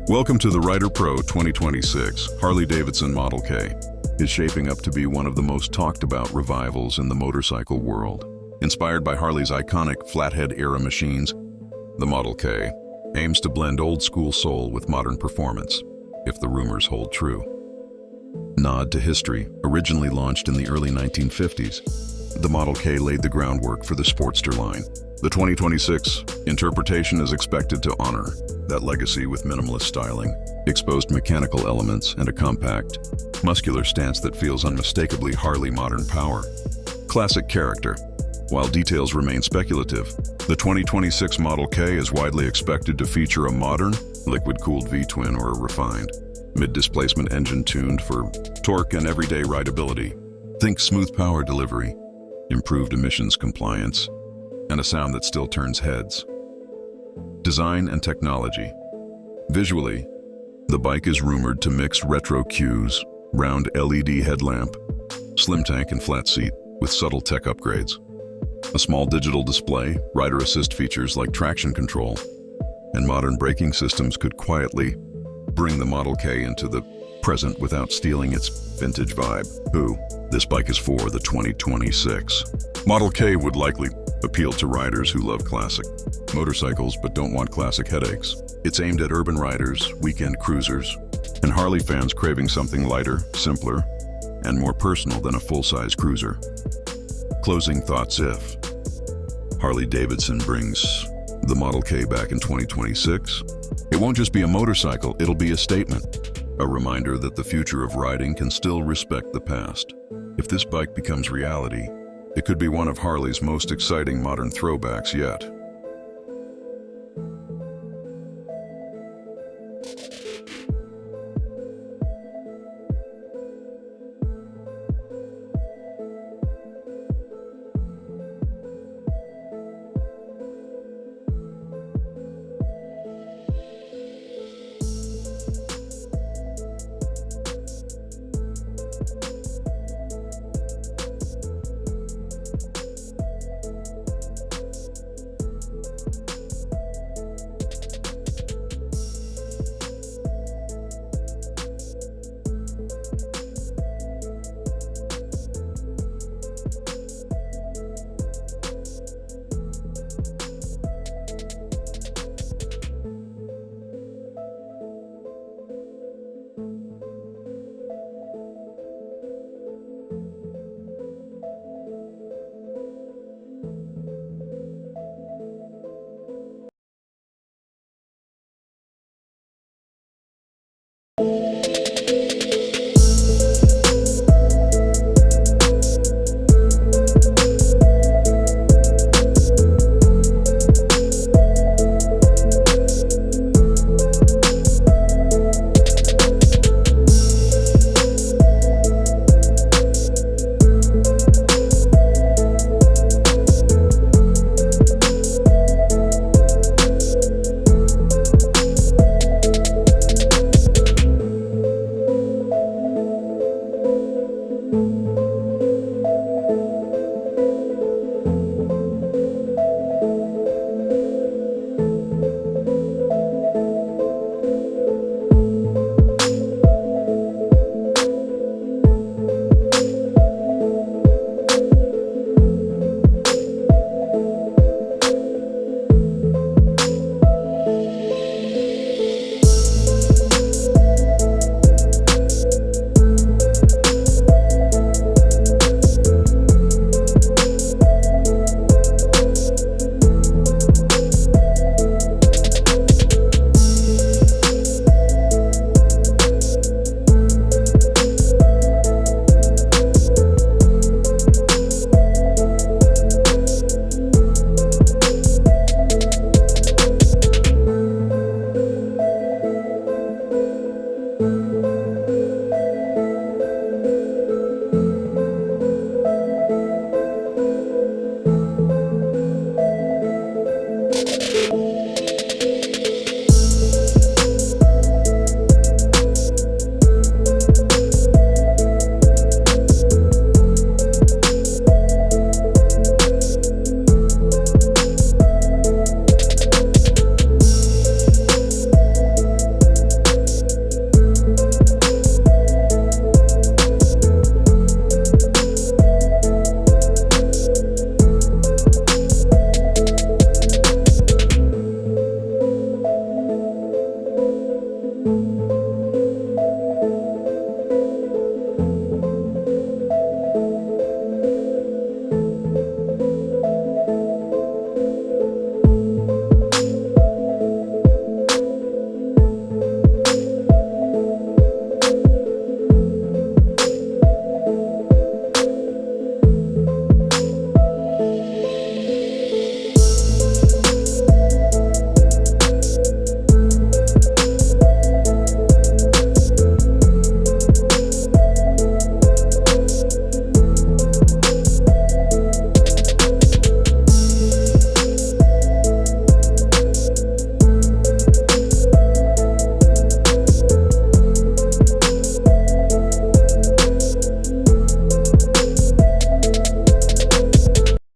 Welcome to the Rider Pro 2026 Harley-Davidson Model K. Is shaping up to be one of the most talked about revivals in the motorcycle world. Inspired by Harley's iconic flathead-era machines, the Model K aims to blend old-school soul with modern performance, if the rumors hold true. Nod to history, originally launched in the early 1950s, the Model K laid the groundwork for the Sportster line. The 2026 interpretation is expected to honor that legacy with minimalist styling, exposed mechanical elements, and a compact, muscular stance that feels unmistakably Harley modern power. Classic character. While details remain speculative, the 2026 Model K is widely expected to feature a modern, liquid-cooled V-twin or a refined, mid-displacement engine tuned for torque and everyday rideability. Think smooth power delivery, improved emissions compliance, and a sound that still turns heads. Design and technology. Visually, the bike is rumored to mix retro cues, round LED headlamp, slim tank and flat seat with subtle tech upgrades. A small digital display, rider assist features like traction control, and modern braking systems could quietly bring the Model K into the present without stealing its vintage vibe. This bike is for the 2026. Model K would likely appeal to riders who love classic motorcycles but don't want classic headaches. It's aimed at urban riders, weekend cruisers, and Harley fans craving something lighter, simpler, and more personal than a full-size cruiser. Closing thoughts. If Harley-Davidson brings the Model K back in 2026, it won't just be a motorcycle, it'll be a statement. A reminder that the future of riding can still respect the past. If this bike becomes reality, it could be one of Harley's most exciting modern throwbacks yet.